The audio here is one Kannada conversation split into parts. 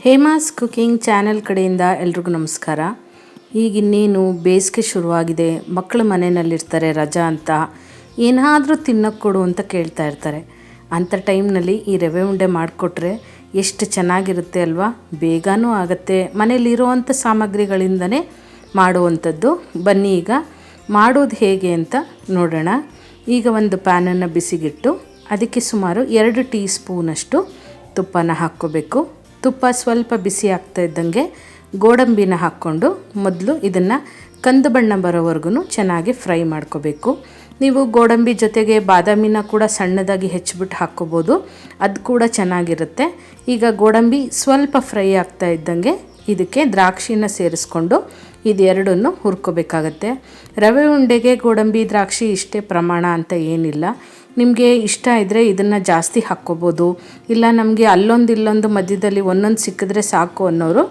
ಹೇಮಾಸ್ ಕುಕಿಂಗ್ ಚಾನೆಲ್ ಕಡೆಯಿಂದ ಎಲ್ರಿಗೂ ನಮಸ್ಕಾರ. ಈಗ ಇನ್ನೇನು ಬೇಸಿಗೆ ಶುರುವಾಗಿದೆ. ಮಕ್ಕಳು ಮನೆಯಲ್ಲಿರ್ತಾರೆ, ರಜಾ ಅಂತ ಏನಾದರೂ ತಿನ್ನೋಕ್ಕೆ ಕೊಡು ಅಂತ ಕೇಳ್ತಾ ಇರ್ತಾರೆ. ಅಂಥ ಟೈಮ್ನಲ್ಲಿ ಈ ರವೆ ಉಂಡೆ ಮಾಡಿಕೊಟ್ರೆ ಎಷ್ಟು ಚೆನ್ನಾಗಿರುತ್ತೆ ಅಲ್ವಾ. ಬೇಗನೂ ಆಗುತ್ತೆ, ಮನೇಲಿರುವಂಥ ಸಾಮಗ್ರಿಗಳಿಂದನೇ ಮಾಡುವಂಥದ್ದು. ಬನ್ನಿ ಈಗ ಮಾಡೋದು ಹೇಗೆ ಅಂತ ನೋಡೋಣ. ಈಗ ಒಂದು ಪ್ಯಾನನ್ನು ಬಿಸಿಗಿಟ್ಟು ಅದಕ್ಕೆ ಸುಮಾರು 2 ಟೀ ಸ್ಪೂನಷ್ಟು ತುಪ್ಪನ ಹಾಕ್ಕೋಬೇಕು. ತುಪ್ಪ ಸ್ವಲ್ಪ ಬಿಸಿ ಆಗ್ತಾ ಇದ್ದಂಗೆ ಗೋಡಂಬಿನ ಹಾಕ್ಕೊಂಡು ಮೊದಲು ಇದನ್ನು ಕಂದು ಬಣ್ಣ ಬರೋವರೆಗೂ ಚೆನ್ನಾಗಿ ಫ್ರೈ ಮಾಡ್ಕೋಬೇಕು. ನೀವು ಗೋಡಂಬಿ ಜೊತೆಗೆ ಬಾದಾಮಿನ ಕೂಡ ಸಣ್ಣದಾಗಿ ಹೆಚ್ಚಿಬಿಟ್ಟು ಹಾಕ್ಕೋಬೋದು, ಅದು ಕೂಡ ಚೆನ್ನಾಗಿರುತ್ತೆ. ಈಗ ಗೋಡಂಬಿ ಸ್ವಲ್ಪ ಫ್ರೈ ಆಗ್ತಾ ಇದ್ದಂಗೆ ಇದಕ್ಕೆ ದ್ರಾಕ್ಷಿನ ಸೇರಿಸ್ಕೊಂಡು ಇದೆರಡನ್ನು ಹುರ್ಕೋಬೇಕಾಗತ್ತೆ. ರವೆ ಉಂಡೆಗೆ ಗೋಡಂಬಿ ದ್ರಾಕ್ಷಿ ಇಷ್ಟೇ ಪ್ರಮಾಣ ಅಂತ ಏನಿಲ್ಲ. ನಿಮಗೆ ಇಷ್ಟ ಇದ್ದರೆ ಇದನ್ನು ಜಾಸ್ತಿ ಹಾಕ್ಕೋಬೋದು, ಇಲ್ಲ ನಮಗೆ ಅಲ್ಲೊಂದು ಇಲ್ಲೊಂದು ಮಧ್ಯದಲ್ಲಿ ಒಂದೊಂದು ಸಿಕ್ಕಿದ್ರೆ ಸಾಕು ಅನ್ನೋರು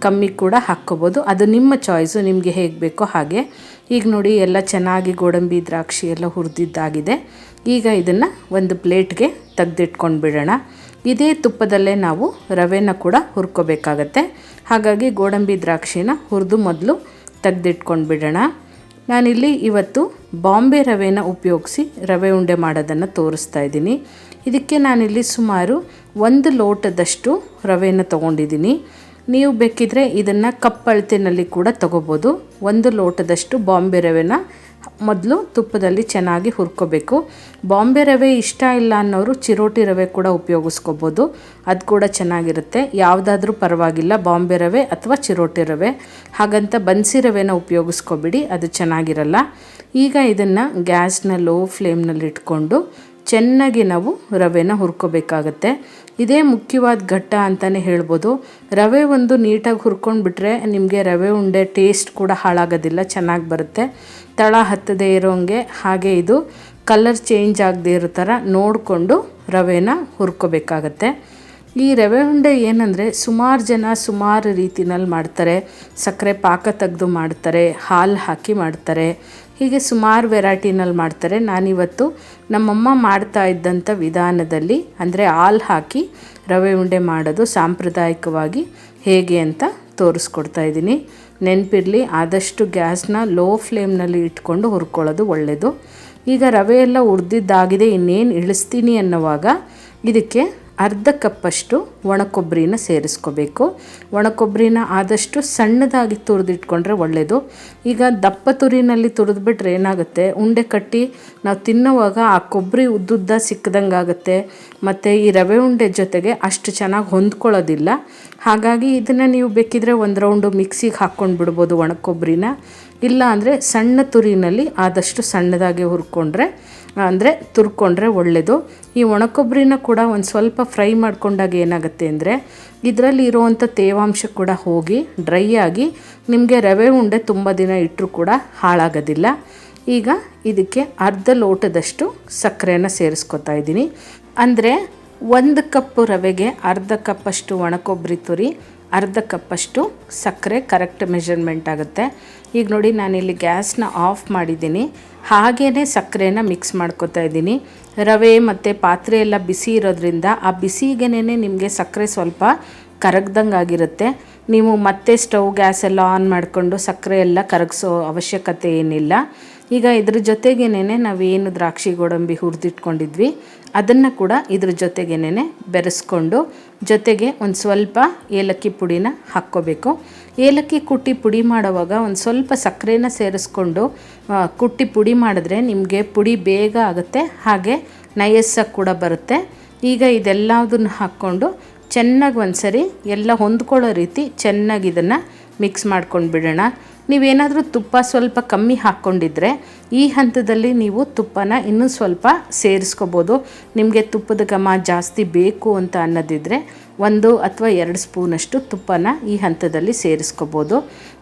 ಕಮ್ಮಿ ಕೂಡ ಹಾಕ್ಕೋಬೋದು. ಅದು ನಿಮ್ಮ ಚಾಯ್ಸು, ನಿಮಗೆ ಹೇಗೆ ಬೇಕೋ ಹಾಗೆ. ಈಗ ನೋಡಿ ಎಲ್ಲ ಚೆನ್ನಾಗಿ ಗೋಡಂಬಿ ದ್ರಾಕ್ಷಿ ಎಲ್ಲ ಹುರಿದಿದ್ದಾಗಿದೆ. ಈಗ ಇದನ್ನು ಒಂದು ಪ್ಲೇಟ್ಗೆ ತೆಗೆದಿಟ್ಕೊಂಡು ಬಿಡೋಣ. ಇದೇ ತುಪ್ಪದಲ್ಲೇ ನಾವು ರವೆನ ಕೂಡ ಹುರ್ಕೋಬೇಕಾಗತ್ತೆ. ಹಾಗಾಗಿ ಗೋಡಂಬಿ ದ್ರಾಕ್ಷಿನ ಹುರಿದು ಮೊದಲು ತೆಗೆದಿಟ್ಕೊಂಡು ಬಿಡೋಣ. ನಾನಿಲ್ಲಿ ಇವತ್ತು ಬಾಂಬೆ ರವೆನ ಉಪಯೋಗಿಸಿ ರವೆ ಉಂಡೆ ಮಾಡೋದನ್ನು ತೋರಿಸ್ತಾ ಇದ್ದೀನಿ. ಇದಕ್ಕೆ ನಾನಿಲ್ಲಿ ಸುಮಾರು 1 ಲೋಟದಷ್ಟು ರವೆನ ತೊಗೊಂಡಿದ್ದೀನಿ. ನೀವು ಬೇಕಿದ್ರೆ ಇದನ್ನು ಕಪ್ ಅಳತೆನಲ್ಲಿ ಕೂಡ ತೊಗೋಬೋದು. 1 ಲೋಟದಷ್ಟು ಬಾಂಬೆ ರವೆನ ಮೊದಲು ತುಪ್ಪದಲ್ಲಿ ಚೆನ್ನಾಗಿ ಹುರ್ಕೋಬೇಕು. ಬಾಂಬೆ ರವೆ ಇಷ್ಟ ಇಲ್ಲ ಅನ್ನೋರು ಚಿರೋಟಿ ರವೆ ಕೂಡ ಉಪಯೋಗಿಸ್ಕೋಬೋದು, ಅದು ಕೂಡ ಚೆನ್ನಾಗಿರುತ್ತೆ. ಯಾವುದಾದ್ರೂ ಪರವಾಗಿಲ್ಲ, ಬಾಂಬೆ ರವೆ ಅಥವಾ ಚಿರೋಟಿ ರವೆ. ಹಾಗಂತ ಬನ್ಸಿ ರವೆನ ಉಪಯೋಗಿಸ್ಕೊಬಿಡಿ, ಅದು ಚೆನ್ನಾಗಿರಲ್ಲ. ಈಗ ಇದನ್ನು ಗ್ಯಾಸ್ನ ಲೋ ಫ್ಲೇಮ್ನಲ್ಲಿ ಇಟ್ಕೊಂಡು ಚೆನ್ನಾಗಿ ನಾವು ರವೆನ ಹುರ್ಕೋಬೇಕಾಗತ್ತೆ. ಇದೇ ಮುಖ್ಯವಾದ ಘಟ್ಟ ಅಂತಲೇ ಹೇಳ್ಬೋದು. ರವೆ ಒಂದು ನೀಟಾಗಿ ಹುರ್ಕೊಂಡು ಬಿಟ್ಟರೆ ನಿಮಗೆ ರವೆ ಉಂಡೆ ಟೇಸ್ಟ್ ಕೂಡ ಹಾಳಾಗೋದಿಲ್ಲ, ಚೆನ್ನಾಗಿ ಬರುತ್ತೆ. ತಳ ಹತ್ತದೇ ಇರೋಂಗೆ, ಹಾಗೆ ಇದು ಕಲರ್ ಚೇಂಜ್ ಆಗದೇ ಇರೋ ಥರ ನೋಡಿಕೊಂಡು ರವೆನ ಹುರ್ಕೋಬೇಕಾಗತ್ತೆ. ಈ ರವೆ ಉಂಡೆ ಏನಂದರೆ ಸುಮಾರು ಜನ ಸುಮಾರು ರೀತಿನಲ್ಲಿ ಮಾಡ್ತಾರೆ. ಸಕ್ಕರೆ ಪಾಕ ತೆಗೆದು ಮಾಡ್ತಾರೆ, ಹಾಲು ಹಾಕಿ ಮಾಡ್ತಾರೆ, ಹೀಗೆ ಸುಮಾರು ವೆರೈಟಿನಲ್ಲಿ ಮಾಡ್ತಾರೆ. ನಾನಿವತ್ತು ನಮ್ಮಮ್ಮ ಮಾಡ್ತಾ ಇದ್ದಂಥ ವಿಧಾನದಲ್ಲಿ, ಅಂದರೆ ಹಾಲು ಹಾಕಿ ರವೆ ಉಂಡೆ ಮಾಡೋದು ಸಾಂಪ್ರದಾಯಿಕವಾಗಿ ಹೇಗೆ ಅಂತ ತೋರಿಸ್ಕೊಡ್ತಾ ಇದ್ದೀನಿ. ನೆನಪಿರಲಿ, ಆದಷ್ಟು ಗ್ಯಾಸ್ನ ಲೋ ಫ್ಲೇಮ್ನಲ್ಲಿ ಇಟ್ಕೊಂಡು ಹುರ್ಕೊಳ್ಳೋದು ಒಳ್ಳೆಯದು. ಈಗ ರವೆ ಎಲ್ಲ ಹುರಿದಿದ್ದಾಗಿದೆ, ಇನ್ನೇನು ಇಳಿಸ್ತೀನಿ ಅನ್ನೋವಾಗ ಇದಕ್ಕೆ ಅರ್ಧ ಕಪ್ಪಷ್ಟು ಒಣಕೊಬ್ಬರಿನ ಸೇರಿಸ್ಕೋಬೇಕು. ಒಣಕೊಬ್ಬರಿನ ಆದಷ್ಟು ಸಣ್ಣದಾಗಿ ತುರಿದಿಟ್ಕೊಂಡ್ರೆ ಒಳ್ಳೆಯದು. ಈಗ ದಪ್ಪ ತುರಿನಲ್ಲಿ ತುರಿದ್ಬಿಟ್ರೆ ಏನಾಗುತ್ತೆ, ಉಂಡೆ ಕಟ್ಟಿ ನಾವು ತಿನ್ನೋವಾಗ ಆ ಕೊಬ್ಬರಿ ಉದ್ದುದ್ದ ಸಿಕ್ಕದಂಗೆ ಆಗುತ್ತೆ, ಮತ್ತು ಈ ರವೆ ಉಂಡೆ ಜೊತೆಗೆ ಅಷ್ಟು ಚೆನ್ನಾಗಿ ಹೊಂದ್ಕೊಳ್ಳೋದಿಲ್ಲ. ಹಾಗಾಗಿ ಇದನ್ನು ನೀವು ಬೇಕಿದ್ರೆ ಒಂದು ರೌಂಡು ಮಿಕ್ಸಿಗೆ ಹಾಕ್ಕೊಂಡು ಬಿಡ್ಬೋದು ಒಣಕೊಬ್ಬರಿನ. ಇಲ್ಲ ಅಂದರೆ ಸಣ್ಣ ತುರಿನಲ್ಲಿ ಆದಷ್ಟು ಸಣ್ಣದಾಗಿ ಹುರ್ಕೊಂಡ್ರೆ, ಅಂದರೆ ತುರ್ಕೊಂಡ್ರೆ ಒಳ್ಳೆಯದು. ಈ ಒಣಕೊಬ್ಬರಿನ ಕೂಡ ಒಂದು ಸ್ವಲ್ಪ ಫ್ರೈ ಮಾಡ್ಕೊಂಡಾಗ ಏನಾಗುತ್ತೆ ಅಂದರೆ ಇದರಲ್ಲಿ ಇರುವಂಥ ತೇವಾಂಶ ಕೂಡ ಹೋಗಿ ಡ್ರೈ ಆಗಿ ನಿಮಗೆ ರವೆ ಉಂಡೆ ತುಂಬ ದಿನ ಇಟ್ಟರೂ ಕೂಡ ಹಾಳಾಗೋದಿಲ್ಲ. ಈಗ ಇದಕ್ಕೆ ಅರ್ಧ ಲೋಟದಷ್ಟು ಸಕ್ಕರೆನ ಸೇರಿಸ್ಕೊತಾ ಇದ್ದೀನಿ. ಅಂದರೆ 1 ಕಪ್ ರವೆಗೆ ಅರ್ಧ ಕಪ್ಪಷ್ಟು ಒಣಕೊಬ್ಬರಿ ತುರಿ, ಅರ್ಧ ಕಪ್ಪಷ್ಟು ಸಕ್ಕರೆ ಕರೆಕ್ಟ್ ಮೆಷರ್ಮೆಂಟ್ ಆಗುತ್ತೆ. ಈಗ ನೋಡಿ, ನಾನಿಲ್ಲಿ ಗ್ಯಾಸ್ನ ಆಫ್ ಮಾಡಿದ್ದೀನಿ, ಹಾಗೇ ಸಕ್ಕರೆನ ಮಿಕ್ಸ್ ಮಾಡ್ಕೊತಾ ಇದ್ದೀನಿ. ರವೆ ಮತ್ತು ಪಾತ್ರೆ ಎಲ್ಲ ಬಿಸಿ ಇರೋದ್ರಿಂದ ಆ ಬಿಸಿಗೇನೆ ನಿಮಗೆ ಸಕ್ಕರೆ ಸ್ವಲ್ಪ ಕರಗ್ದಂಗೆ ಆಗಿರುತ್ತೆ. ನೀವು ಮತ್ತೆ ಸ್ಟವ್ ಗ್ಯಾಸ್ ಎಲ್ಲ ಆನ್ ಮಾಡಿಕೊಂಡು ಸಕ್ಕರೆ ಎಲ್ಲ ಕರಗಿಸೋ ಅವಶ್ಯಕತೆ ಏನಿಲ್ಲ. ಈಗ ಇದ್ರ ಜೊತೆಗೇನೆ ನಾವೇನು ದ್ರಾಕ್ಷಿ ಗೋಡಂಬಿ ಹುರಿದಿಟ್ಕೊಂಡಿದ್ವಿ ಅದನ್ನು ಕೂಡ ಇದ್ರ ಜೊತೆಗೇನೆ ಬೆರೆಸ್ಕೊಂಡು, ಜೊತೆಗೆ ಒಂದು ಸ್ವಲ್ಪ ಏಲಕ್ಕಿ ಪುಡಿನ ಹಾಕ್ಕೋಬೇಕು. ಏಲಕ್ಕಿ ಕುಟ್ಟಿ ಪುಡಿ ಮಾಡೋವಾಗ ಒಂದು ಸ್ವಲ್ಪ ಸಕ್ಕರೆನ ಸೇರಿಸ್ಕೊಂಡು ಕುಟ್ಟಿ ಪುಡಿ ಮಾಡಿದ್ರೆ ನಿಮಗೆ ಪುಡಿ ಬೇಗ ಆಗುತ್ತೆ, ಹಾಗೆ ನಯಸ್ಸಾಗಿ ಕೂಡ ಬರುತ್ತೆ. ಈಗ ಇದೆಲ್ಲದನ್ನು ಹಾಕ್ಕೊಂಡು ಚೆನ್ನಾಗಿ ಒಂದ್ಸರಿ ಎಲ್ಲ ಹೊಂದ್ಕೊಳ್ಳೋ ರೀತಿ ಚೆನ್ನಾಗಿ ಇದನ್ನು ಮಿಕ್ಸ್ ಮಾಡ್ಕೊಂಡು ಬಿಡೋಣ. ನೀವೇನಾದರೂ ತುಪ್ಪ ಸ್ವಲ್ಪ ಕಮ್ಮಿ ಹಾಕ್ಕೊಂಡಿದ್ರೆ ಈ ಹಂತದಲ್ಲಿ ನೀವು ತುಪ್ಪನ ಇನ್ನೂ ಸ್ವಲ್ಪ ಸೇರಿಸ್ಕೋಬೋದು. ನಿಮಗೆ ತುಪ್ಪದ ಘಮ ಜಾಸ್ತಿ ಬೇಕು ಅಂತ ಅನ್ನೋದಿದ್ರೆ 1 ಅಥವಾ 2 ಸ್ಪೂನಷ್ಟು ತುಪ್ಪನ ಈ ಹಂತದಲ್ಲಿ ಸೇರಿಸ್ಕೋಬೋದು.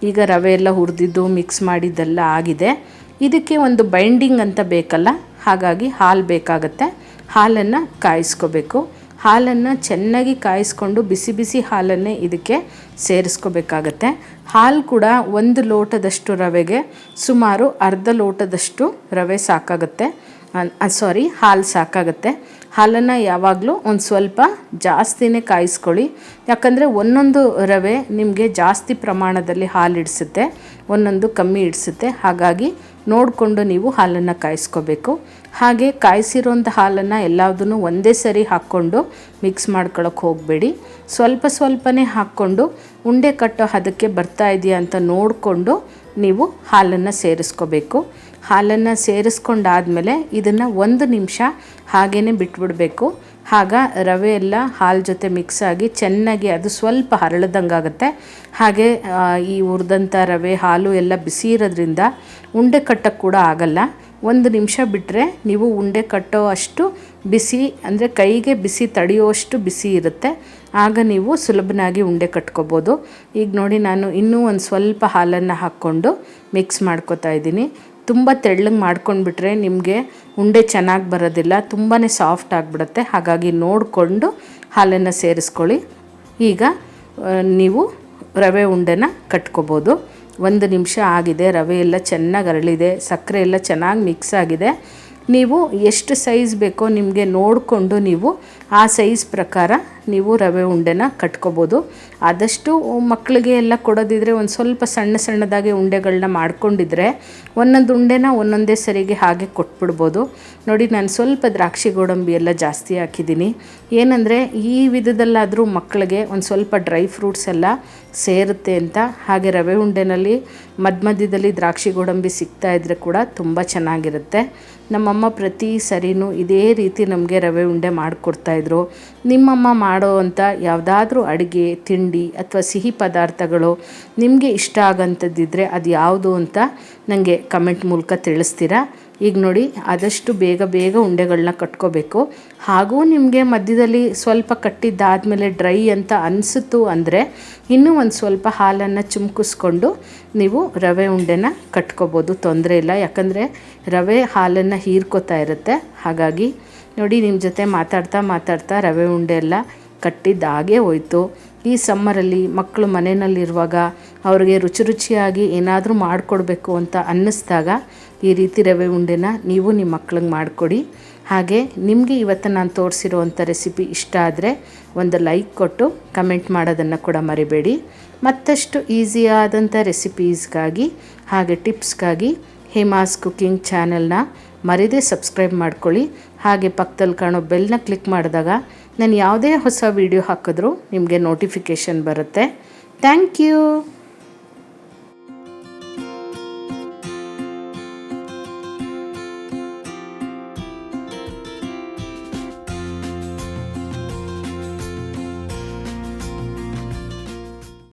ಈಗ ರವೆ ಎಲ್ಲ ಹುರಿದಿದ್ದು ಮಿಕ್ಸ್ ಮಾಡಿದ್ದೆಲ್ಲ ಆಗಿದೆ. ಇದಕ್ಕೆ ಒಂದು ಬೈಂಡಿಂಗ್ ಅಂತ ಬೇಕಲ್ಲ, ಹಾಗಾಗಿ ಹಾಲು ಬೇಕಾಗತ್ತೆ. ಹಾಲನ್ನು ಕಾಯಿಸ್ಕೋಬೇಕು. ಹಾಲನ್ನು ಚೆನ್ನಾಗಿ ಕಾಯಿಸ್ಕೊಂಡು ಬಿಸಿ ಬಿಸಿ ಹಾಲನ್ನೇ ಇದಕ್ಕೆ ಸೇರಿಸ್ಕೋಬೇಕಾಗತ್ತೆ. ಹಾಲು ಕೂಡ 1 ಲೋಟದಷ್ಟು ರವೆಗೆ ಸುಮಾರು ಅರ್ಧ ಲೋಟದಷ್ಟು ರವೆ ಸಾಕಾಗುತ್ತೆ, ಹಾಲು ಸಾಕಾಗುತ್ತೆ. ಹಾಲನ್ನು ಯಾವಾಗಲೂ ಒಂದು ಸ್ವಲ್ಪ ಜಾಸ್ತಿನೇ ಕಾಯಿಸ್ಕೊಳ್ಳಿ. ಯಾಕಂದರೆ ಒಂದೊಂದು ರವೆ ನಿಮಗೆ ಜಾಸ್ತಿ ಪ್ರಮಾಣದಲ್ಲಿ ಹಾಲು ಹಿಡಿಸುತ್ತೆ, ಒಂದೊಂದು ಕಮ್ಮಿ ಹಿಡಿಸುತ್ತೆ. ಹಾಗಾಗಿ ನೋಡಿಕೊಂಡು ನೀವು ಹಾಲನ್ನು ಕಾಯಿಸ್ಕೋಬೇಕು. ಹಾಗೆ ಕಾಯಿಸಿರೋಂಥ ಹಾಲನ್ನು ಎಲ್ಲದನ್ನು ಒಂದೇ ಸರಿ ಹಾಕ್ಕೊಂಡು ಮಿಕ್ಸ್ ಮಾಡ್ಕೊಳ್ಳೋಕೆ ಹೋಗಬೇಡಿ. ಸ್ವಲ್ಪ ಸ್ವಲ್ಪನೇ ಹಾಕ್ಕೊಂಡು ಉಂಡೆ ಕಟ್ಟೋ ಹದಕ್ಕೆ ಬರ್ತಾ ಇದೆಯಾ ಅಂತ ನೋಡಿಕೊಂಡು ನೀವು ಹಾಲನ್ನು ಸೇರಿಸ್ಕೋಬೇಕು. ಹಾಲನ್ನು ಸೇರಿಸ್ಕೊಂಡಾದಮೇಲೆ ಇದನ್ನು 1 ನಿಮಿಷ ಹಾಗೇ ಬಿಟ್ಬಿಡಬೇಕು. ಆಗ ರವೆ ಎಲ್ಲ ಹಾಲು ಜೊತೆ ಮಿಕ್ಸ್ ಆಗಿ ಚೆನ್ನಾಗಿ ಅದು ಸ್ವಲ್ಪ ಹರಳ್ದಂಗಾಗುತ್ತೆ. ಹಾಗೆ ಈ ಹುರಿದಂಥ ರವೆ ಹಾಲು ಎಲ್ಲ ಬಿಸಿ ಇರೋದ್ರಿಂದ ಉಂಡೆ ಕಟ್ಟೋಕ್ಕೆ ಕೂಡ ಆಗಲ್ಲ. 1 ನಿಮಿಷ ಬಿಟ್ಟರೆ ನೀವು ಉಂಡೆ ಕಟ್ಟೋ ಅಷ್ಟು ಬಿಸಿ, ಅಂದರೆ ಕೈಗೆ ಬಿಸಿ ತಡೆಯುವಷ್ಟು ಬಿಸಿ ಇರುತ್ತೆ. ಆಗ ನೀವು ಸುಲಭನಾಗಿ ಉಂಡೆ ಕಟ್ಕೋಬೋದು. ಈಗ ನೋಡಿ, ನಾನು ಇನ್ನೂ ಒಂದು ಸ್ವಲ್ಪ ಹಾಲನ್ನು ಹಾಕ್ಕೊಂಡು ಮಿಕ್ಸ್ ಮಾಡ್ಕೊತಾ ಇದ್ದೀನಿ. ತುಂಬ ತೆಳ್ಳಗೆ ಮಾಡ್ಕೊಂಡ್ಬಿಟ್ರೆ ನಿಮಗೆ ಉಂಡೆ ಚೆನ್ನಾಗಿ ಬರೋದಿಲ್ಲ, ತುಂಬಾ ಸಾಫ್ಟ್ ಆಗಿಬಿಡುತ್ತೆ. ಹಾಗಾಗಿ ನೋಡಿಕೊಂಡು ಹಾಲನ್ನು ಸೇರಿಸ್ಕೊಳ್ಳಿ. ಈಗ ನೀವು ರವೆ ಉಂಡೆನ ಕಟ್ಕೋಬೋದು. 1 ನಿಮಿಷ ಆಗಿದೆ, ರವೆ ಎಲ್ಲ ಚೆನ್ನಾಗಿ ಅರಳಿದೆ, ಸಕ್ಕರೆ ಎಲ್ಲ ಚೆನ್ನಾಗಿ ಮಿಕ್ಸ್ ಆಗಿದೆ. ನೀವು ಎಷ್ಟು ಸೈಜ್ ಬೇಕೋ ನಿಮಗೆ ನೋಡಿಕೊಂಡು ನೀವು ಆ ಸೈಜ್ ಪ್ರಕಾರ ನೀವು ರವೆ ಉಂಡೆನ ಕಟ್ಕೋಬೋದು. ಆದಷ್ಟು ಮಕ್ಕಳಿಗೆ ಎಲ್ಲ ಕೊಡೋದಿದ್ರೆ ಒಂದು ಸ್ವಲ್ಪ ಸಣ್ಣದಾಗಿ ಉಂಡೆಗಳನ್ನ ಮಾಡ್ಕೊಂಡಿದ್ರೆ ಒಂದೊಂದು ಉಂಡೆನ ಒಂದೊಂದೇ ಸರಿಗೆ ಹಾಗೆ ಕೊಟ್ಬಿಡ್ಬೋದು. ನೋಡಿ, ನಾನು ಸ್ವಲ್ಪ ದ್ರಾಕ್ಷಿ ಗೋಡಂಬಿ ಎಲ್ಲ ಜಾಸ್ತಿ ಹಾಕಿದ್ದೀನಿ. ಏನಂದರೆ ಈ ವಿಧದಲ್ಲಾದರೂ ಮಕ್ಕಳಿಗೆ ಒಂದು ಸ್ವಲ್ಪ ಡ್ರೈ ಫ್ರೂಟ್ಸ್ ಎಲ್ಲ ಸೇರುತ್ತೆ ಅಂತ. ಹಾಗೆ ರವೆ ಉಂಡೆನಲ್ಲಿ ಮಧ್ಯದಲ್ಲಿ ದ್ರಾಕ್ಷಿ ಗೋಡಂಬಿ ಸಿಗ್ತಾಯಿದ್ರೆ ಕೂಡ ತುಂಬ ಚೆನ್ನಾಗಿರುತ್ತೆ. ನಮ್ಮಮ್ಮ ಪ್ರತಿ ಸರಿನೂ ಇದೇ ರೀತಿ ನಮಗೆ ರವೆ ಉಂಡೆ ಮಾಡಿಕೊಡ್ತಾಯಿದ್ರು. ನಿಮ್ಮಮ್ಮ ಮಾಡೋ ಅಂಥ ಯಾವುದಾದ್ರೂ ಅಡುಗೆ, ತಿಂಡಿ ಅಥವಾ ಸಿಹಿ ಪದಾರ್ಥಗಳು ನಿಮಗೆ ಇಷ್ಟ ಆಗೋಂಥದ್ದಿದ್ರೆ ಅದು ಯಾವುದು ಅಂತ ನನಗೆ ಕಮೆಂಟ್ ಮೂಲಕ ತಿಳಿಸ್ತೀರಾ. ಈಗ ನೋಡಿ, ಆದಷ್ಟು ಬೇಗ ಉಂಡೆಗಳನ್ನ ಕಟ್ಕೋಬೇಕು. ಹಾಗೂ ನಿಮಗೆ ಮಧ್ಯದಲ್ಲಿ ಸ್ವಲ್ಪ ಕಟ್ಟಿದ್ದಾದಮೇಲೆ ಡ್ರೈ ಅಂತ ಅನಿಸಿತು ಅಂದರೆ ಇನ್ನೂ ಒಂದು ಸ್ವಲ್ಪ ಹಾಲನ್ನು ಚಿಮ್ಕಿಸ್ಕೊಂಡು ನೀವು ರವೆ ಉಂಡೆನ ಕಟ್ಕೋಬೋದು, ತೊಂದರೆ ಇಲ್ಲ. ಯಾಕಂದರೆ ರವೆ ಹಾಲನ್ನು ಹೀರ್ಕೋತಾ ಇರುತ್ತೆ. ಹಾಗಾಗಿ ನೋಡಿ, ನಿಮ್ಮ ಜೊತೆ ಮಾತಾಡ್ತಾ ರವೆ ಉಂಡೆ ಎಲ್ಲ ಕಟ್ಟಿದ್ದಾಗೆ ಹೋಯಿತು. ಈ ಸಮ್ಮರಲ್ಲಿ ಮಕ್ಕಳು ಮನೆಯಲ್ಲಿರುವಾಗ ಅವ್ರಿಗೆ ರುಚಿಯಾಗಿ ಏನಾದರೂ ಮಾಡಿಕೊಡ್ಬೇಕು ಅಂತ ಅನ್ನಿಸ್ದಾಗ ಈ ರೀತಿ ರವೆ ಉಂಡೆನ ನೀವು ನಿಮ್ಮ ಮಕ್ಳಿಗೆ ಮಾಡಿಕೊಡಿ. ಹಾಗೆ ನಿಮಗೆ ಇವತ್ತು ನಾನು ತೋರಿಸಿರೋವಂಥ ರೆಸಿಪಿ ಇಷ್ಟ ಆದರೆ ಒಂದು ಲೈಕ್ ಕೊಟ್ಟು ಕಮೆಂಟ್ ಮಾಡೋದನ್ನು ಕೂಡ ಮರಿಬೇಡಿ. ಮತ್ತಷ್ಟು ಈಸಿಯಾದಂಥ ರೆಸಿಪೀಸ್ಗಾಗಿ ಹಾಗೆ ಟಿಪ್ಸ್ಗಾಗಿ ಹೇಮಾಸ್ ಕುಕಿಂಗ್ ಚಾನೆಲ್ನ ಮರೆದೇ ಸಬ್ಸ್ಕ್ರೈಬ್ ಮಾಡ್ಕೊಳ್ಳಿ. ಹಾಗೆ ಪಕ್ಕದಲ್ಲಿ ಕಾಣೋ ಬೆಲ್ನ ಕ್ಲಿಕ್ ಮಾಡಿದಾಗ ನಾನು ಯಾವುದೇ ಹೊಸ ವೀಡಿಯೋ ಹಾಕಿದ್ರೂ ನಿಮಗೆ ನೋಟಿಫಿಕೇಷನ್ ಬರುತ್ತೆ. Thank you.